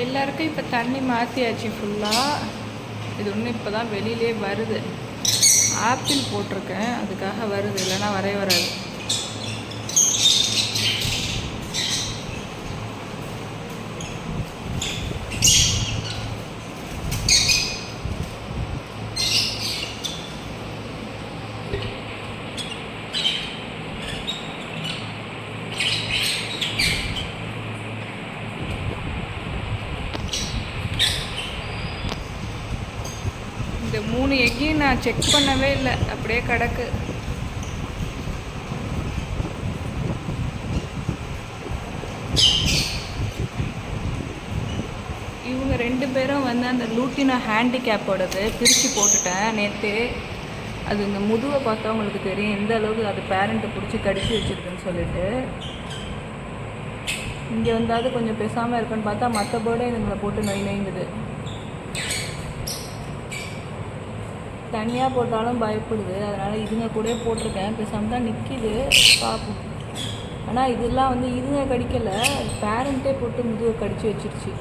எல்லாருக்கும் இப்போ தண்ணி மாற்றியாச்சு ஃபுல்லாக. இது ஒன்றும் இப்போ தான் வெளியிலே வருது. ஆப்பிள் போட்டிருக்கேன், அதுக்காக வருது, இல்லைன்னா வரவே வராது. இந்த 3 எக்கையும் நான் செக் பண்ணவே இல்லை, அப்படியே கிடக்கு. இவங்க 2 பேரும் வந்து அந்த லூட்டினா ஹேண்டிகேப்போடது பிரித்து போட்டுட்டேன் நேற்று. அது இந்த முதுவை பார்த்தா உங்களுக்கு தெரியும் எந்த அளவுக்கு அது பேரண்ட்டை பிடிச்சி கடிச்சு வச்சுருக்குன்னு சொல்லிட்டு. இங்கே வந்தாவது கொஞ்சம் பேசாமல் இருக்குன்னு பார்த்தா மற்ற பேர்டே இதுங்களை போட்டு நொய்ங்குது. தனியாக போட்டாலும் பயப்படுது, அதனால் இதுங்க கூட போட்டிருக்கேன். பேசாமல் தான் நிற்கிது, பார்ப்போம். ஆனால் இதெல்லாம் வந்து இதுங்க கடிக்கலை, பேரண்ட்டே போட்டு முதுவை கடிச்சு வச்சிருச்சு.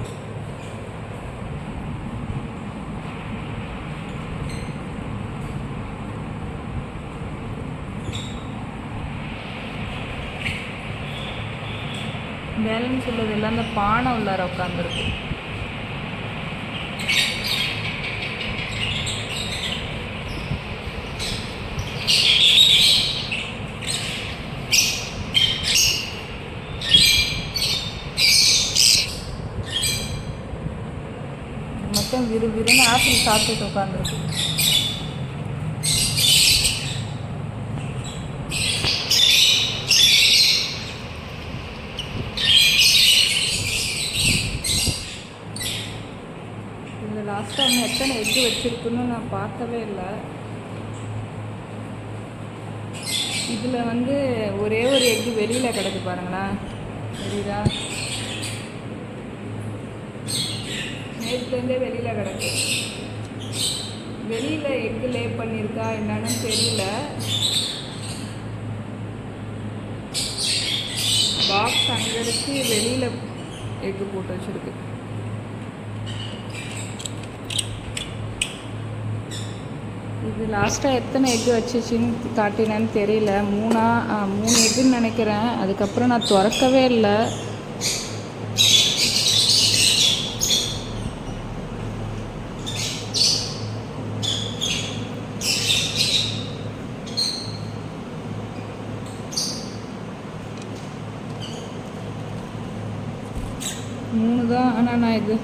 பேலன்ஸ் உள்ளது எல்லாம் அந்த பானை உள்ளார உட்காந்துருக்கு. மொத்தம் விறுவிறுன்னு ஆப்பிள் சாப்பிட்டுட்டு உட்காந்துருக்கு. இதில் லாஸ்ட்டாக இன்னும் எத்தனை எக்கு வச்சுருக்குன்னு நான் பார்க்கவே இல்லை. இதில் வந்து ஒரே ஒரு எக்கு வெளியில் கிடக்கு பாருங்களேன், தெரியுதா? நேற்றுலேருந்தே வெளியில் கிடக்கு. வெளியில் எக்கு லே பண்ணியிருக்கா என்னன்னு தெரியல. பாக்ஸ் அங்கே இருக்கு, வெளியில் எக்கு போட்டு வச்சுருக்கு. இது லாஸ்ட்டாக எத்தனை எக்கு வச்சிச்சின்னு காட்டினேன்னு தெரியல. 3 எக்குன்னு நினைக்கிறேன். அதுக்கப்புறம் நான் திறக்கவே இல்லை. மூணு தான். ஆனால் நான் இது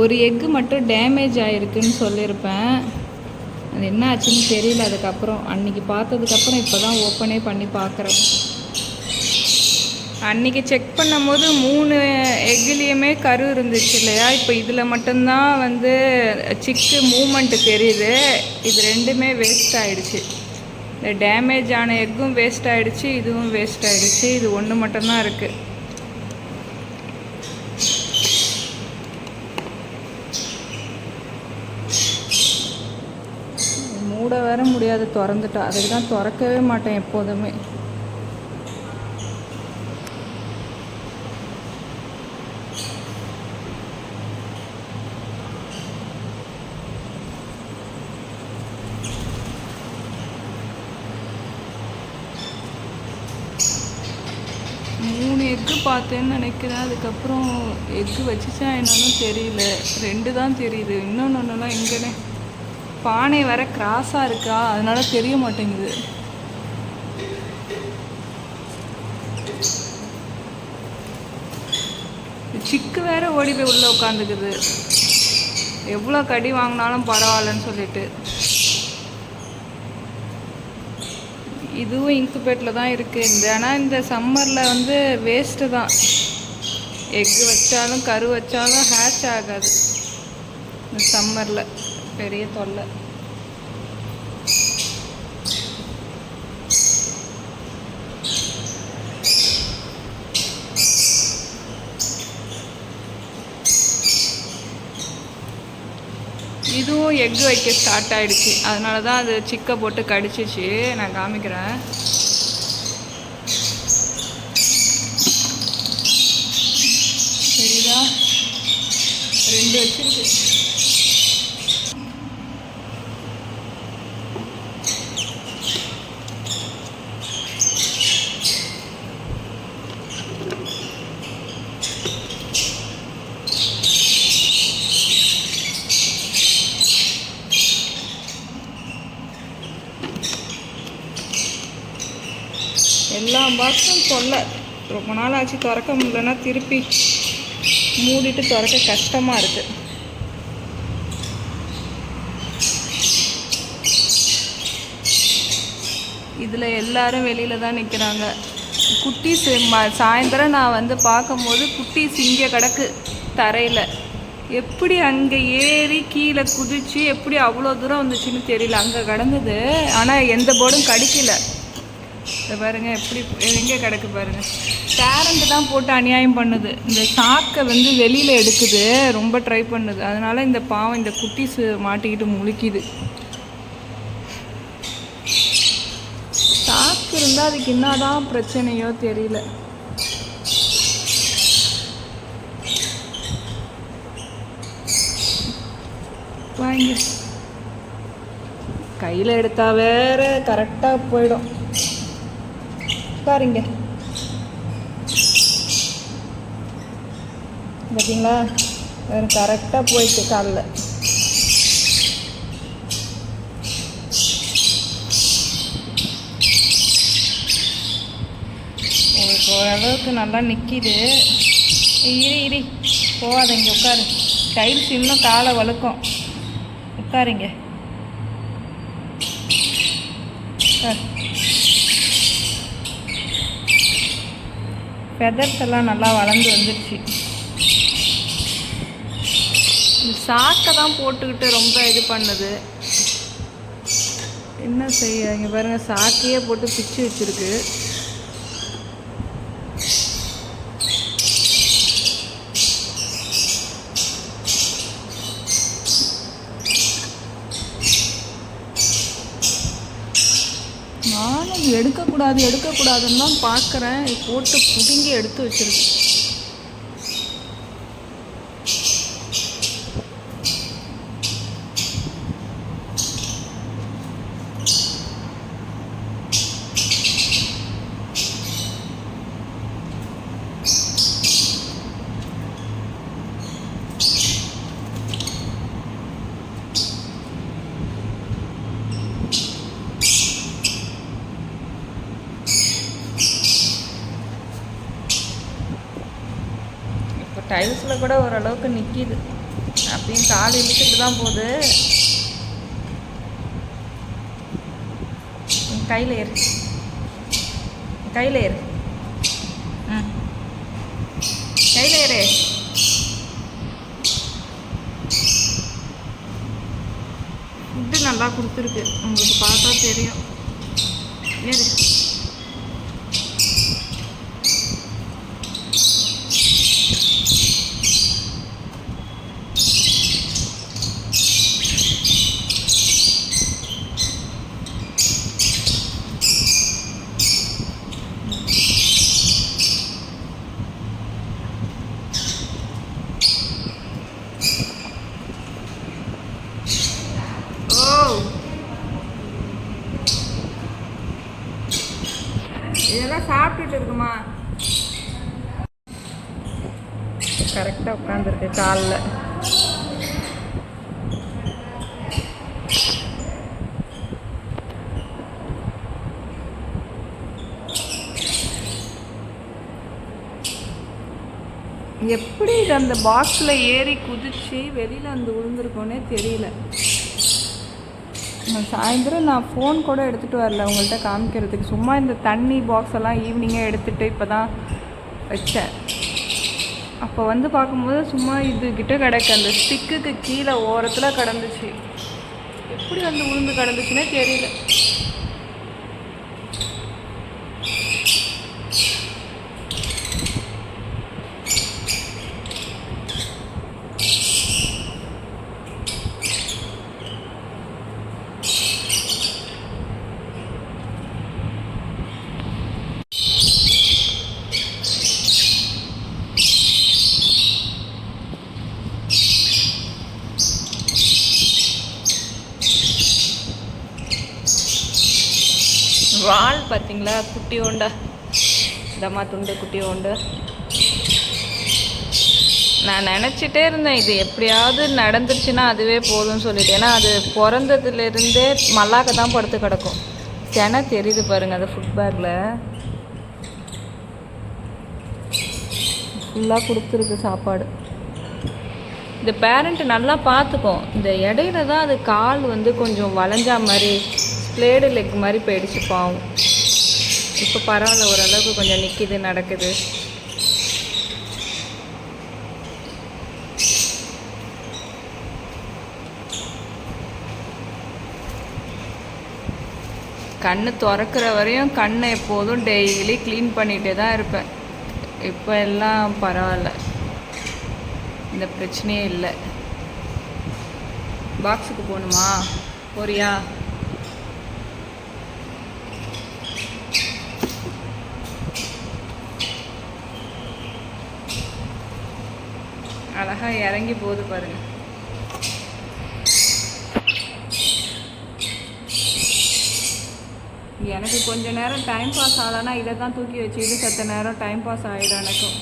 ஒரு எக்கு மட்டும் டேமேஜ் ஆகிருக்குன்னு சொல்லியிருப்பேன். அது என்ன ஆச்சுன்னு தெரியல. அதுக்கப்புறம் அன்றைக்கி பார்த்ததுக்கப்புறம் இப்போ தான் ஓப்பனே பண்ணி பார்க்குறேன். அன்றைக்கி செக் பண்ணும் போது 3 எக்குலேயுமே கரு இருந்துச்சு இல்லையா? இப்போ இதில் மட்டும்தான் வந்து சிக்கு மூமெண்ட்டு தெரியுது. இது 2மே வேஸ்ட் ஆகிடுச்சு. இந்த டேமேஜ் ஆன எக்கும் வேஸ்ட் ஆகிடுச்சு, இதுவும் வேஸ்ட் ஆகிடுச்சு. இது ஒன்று மட்டும்தான் இருக்குது. மூட வேற முடியாது, திறந்துட்டா. அதுக்கு தான் திறக்கவே மாட்டேன் எப்போதுமே. மூணு எக்கு பார்த்தேன்னு நினைக்கிறேன். அதுக்கப்புறம் எக்கு வச்சுச்சா என்னன்னு தெரியல. 2 தான் தெரியுது. இன்னொன்றுலாம் எங்கன்னே பானை வேற கிராஸாக இருக்கா, அதனால தெரிய மாட்டேங்குது. சிக்கு வேற ஓடி போய் உள்ளே உட்காந்துக்குது. எவ்வளோ கடி வாங்கினாலும் பரவாயில்லன்னு சொல்லிட்டு. இதுவும் இன்குபேட்டில் தான் இருக்குது. ஆனால் இந்த சம்மரில் வந்து வேஸ்ட்டு தான். எக்கு வச்சாலும் கரு வச்சாலும் ஹேட்ச் ஆகாது. இந்த சம்மரில் பெரிய தொல்லை. இதுவும் எக்கு வைக்க ஸ்டார்ட் ஆகிடுச்சு. அதனால தான் அது சிக்கை போட்டு கடிச்சிச்சு. நான் காமிக்கிறேன். சரிதா? 2 வச்சிருக்கு. எல்லா பாக்ஸும் தொல்லை. ரொம்ப நாள் ஆச்சு திறக்க முடியலன்னா திருப்பி மூடிட்டு திறக்க கஷ்டமாக இருக்குது. இதில் எல்லாரும் வெளியில் தான் நிற்கிறாங்க. குட்டீஸ் சாயந்தரம் நான் வந்து பார்க்கும்போது குட்டீஸ் இங்கே கிடக்கு தரையில். எப்படி அங்கே ஏறி கீழே குதித்து எப்படி அவ்வளோ தூரம் வந்துச்சுன்னு தெரியல. அங்கே கிடந்தது, ஆனால் எந்த போர்டும் கடிக்கலை. இதை பாருங்கள் எப்படி எங்கே கிடக்கு பாருங்கள். பேரண்ட்டு தான் போட்டு அநியாயம் பண்ணுது. இந்த சாக்கை வந்து வெளியில் எடுக்குது, ரொம்ப ட்ரை பண்ணுது. அதனால் இந்த பாவம் இந்த குட்டீஸ் மாட்டிக்கிட்டு முழிக்குது. சாக்கு இருந்தால் அதுக்கு என்னதான் பிரச்சனையோ தெரியல. வாங்கி கையில் எடுத்தால் வேற கரெக்டாக போயிடும். பாருங்க பார்த்தீங்களா, வேறு கரெக்டாக போயிட்டு காலில். உங்களுக்கு ஓரளவுக்கு நல்லா நிற்கிது. இரி போகாத, இங்கே உட்காரு. டைல்ஸ் இன்னும் காலை வழுக்கும். உட்காருங்க. ஃபெதர்ஸ் எல்லாம் நல்லா வளர்ந்து வந்துடுச்சு. சாக்கை தான் போட்டுக்கிட்டு ரொம்ப இது பண்ணுது. என்ன செய்ய, இங்கே பாருங்கள் சாக்கையே போட்டு பிச்சு வச்சுருக்கு. நானும் எடுக்கக்கூடாதுன்னு தான் பார்க்குறேன். போட்டு புடுங்கி எடுத்து வச்சிருக்கு. டைல்ஸில் கூட ஓரளவுக்கு நிற்கிது. அப்படியும் கால் இழுத்துட்டு தான் போகுது. கையில் ஏறு, கையில் ஏறு, கையில் ஏறு. ஃபுட்டு நல்லா கொடுத்துருக்கு, உங்களுக்கு பார்த்தா தெரியும். ஏறு. இதெல்லாம் சாப்பிட்டுட்டு இருக்குமா? கரெக்டாக உட்காந்துருக்கு காலில். எப்படி இது அந்த பாக்ஸில் ஏறி குதிச்சு வெளியில் வந்து விழுந்துருக்கோன்னே தெரியல. சாயந்தரம் நான் ஃபோன் கூட எடுத்துகிட்டு வரல உங்கள்கிட்ட காமிக்கிறதுக்கு. சும்மா இந்த தண்ணி பாக்ஸ் எல்லாம் ஈவினிங்கே எடுத்துகிட்டு இப்போ தான் வச்சேன். அப்போ வந்து பார்க்கும்போது சும்மா இது கிட்ட கிடக்கு, அந்த ஸ்டிக்குக்கு கீழே ஓரத்தில் கிடந்துச்சு. எப்படி வந்து உளுந்து கிடந்துச்சுன்னே தெரியல. வால் பார்த்தீங்களா, குட்டி உண்டா தம்மா துண்டு குட்டி உண்டு. நான் நினச்சிட்டே இருந்தேன் இது எப்படியாவது நடந்துருச்சுன்னா அதுவே போதும்னு சொல்லிட்டு. ஏன்னா அது பிறந்ததுலேருந்தே மல்லாக்க தான் படுத்து கிடக்கும். செனை தெரியுது பாருங்கள் அது ஃபுட் பேக்கில் ஃபுல்லாக கொடுத்துருக்கு சாப்பாடு. இந்த பேரண்ட்டு நல்லா பார்த்துக்கும். இந்த இடையில தான் அது கால் வந்து கொஞ்சம் வளைஞ்சா மாதிரி ஸ்ப்ளேடு லெக் மாதிரி போயிடுச்சு பாவம். இப்போ பரவாயில்ல, ஓரளவுக்கு கொஞ்சம் நிற்கிது, நடக்குது. கண் திறக்கிற வரையும் கண்ணை எப்போதும் டெய்லி க்ளீன் பண்ணிகிட்டே தான் இருப்பேன். இப்போ எல்லாம் பரவாயில்ல, இந்த பிரச்சனையே இல்லை. பாக்ஸுக்கு போகணுமா, போறியா? அழகாக இறங்கி போகுது பாருங்க. எனக்கு கொஞ்ச நேரம் டைம் பாஸ் ஆகலைன்னா இதை தான் தூக்கி வச்சுக்கிட்டு சத்த நேரம் டைம் பாஸ் ஆகிடும் எனக்கும்.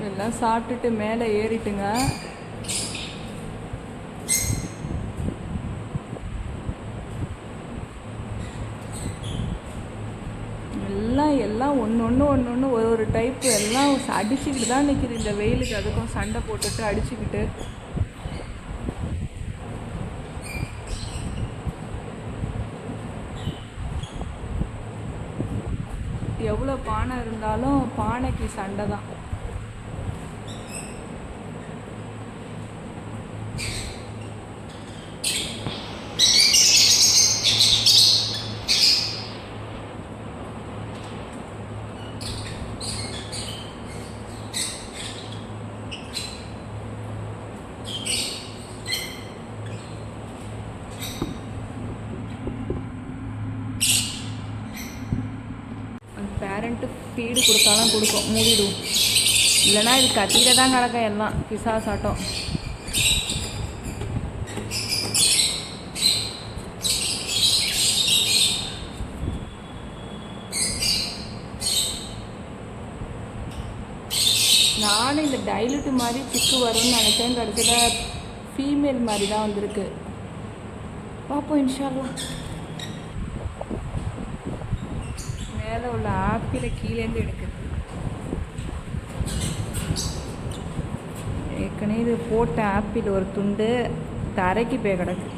எல்லாம் சாப்பிட்டுட்டு மேலே ஏறிட்டுங்க. எல்லாம் ஒன்று ஒரு டைப்பு எல்லாம் அடிச்சுக்கிட்டு தான் நிற்கிது இந்த வெயிலுக்கு. அதுக்கும் சண்டை போட்டுட்டு அடிச்சுக்கிட்டு. எவ்வளோ பானை இருந்தாலும் பானைக்கு சண்டை தான். பேரண்ட்டு ஃபீடு கொடுத்தாலும் கொடுக்கும், மூடிடும். இல்லைனா இது கத்தியில தான் கிடக்கும் எல்லாம் பிசாசாட்டம். நானும் இந்த டைலூட்டு மாதிரி சிக்கு வரும்னு நினச்சேன். கடைசியில் ஃபீமேல் மாதிரி தான் வந்திருக்கு. பார்ப்போம் இன்ஷா அல்லாஹ். மேலே உள்ள ஆப்பிளை கீழேருந்து எடுக்குது. ஏற்கனவே இது போட்ட ஆப்பிள் ஒரு துண்டு தரைக்கு போய் கிடக்கு.